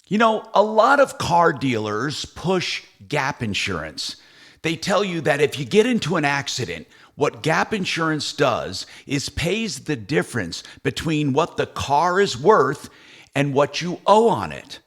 You know, a lot of car dealers push gap insurance. They tell you that if you get into an accident, what gap insurance does is pays the difference between what the car is worth and what you owe on it.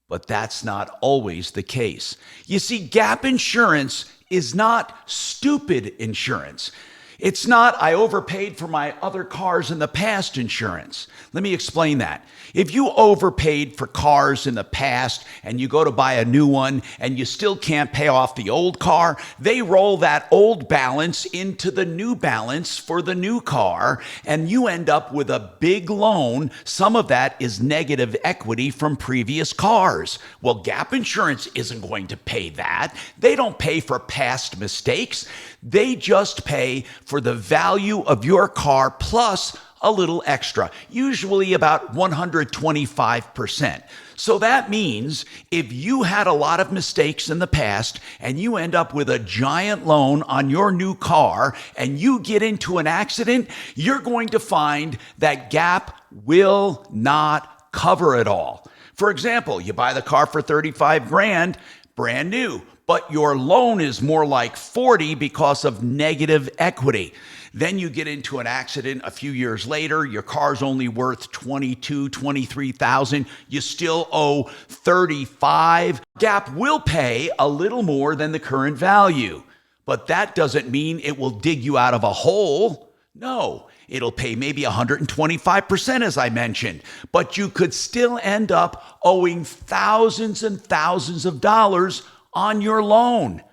But that's not always the case. You see, gap insurance is not stupid insurance. It's not, I overpaid for my other cars in the past insurance. Let me explain that. If you overpaid for cars in the past and you go to buy a new one and you still can't pay off the old car, they roll that old balance into the new balance for the new car, and you end up with a big loan. Some of that is negative equity from previous cars. Well, gap insurance isn't going to pay that. They don't pay for past mistakes. They just pay for the value of your car plus a little extra, usually about 125%. So that means if you had a lot of mistakes in the past and you end up with a giant loan on your new car and you get into an accident, you're going to find that Gap will not cover it all. For example, you buy the car for 35 grand, brand new, but your loan is more like 40 because of negative equity. Then you get into an accident a few years later, your car's only worth 22, 23,000, you still owe 35. Gap will pay a little more than the current value, but that doesn't mean it will dig you out of a hole. No, it'll pay maybe 125%, as I mentioned, but you could still end up owing thousands and thousands of dollars on your loan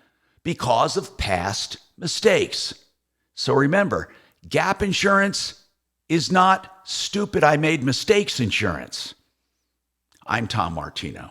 because of past mistakes. So remember, gap insurance is not stupid I made mistakes insurance. I'm Tom Martino.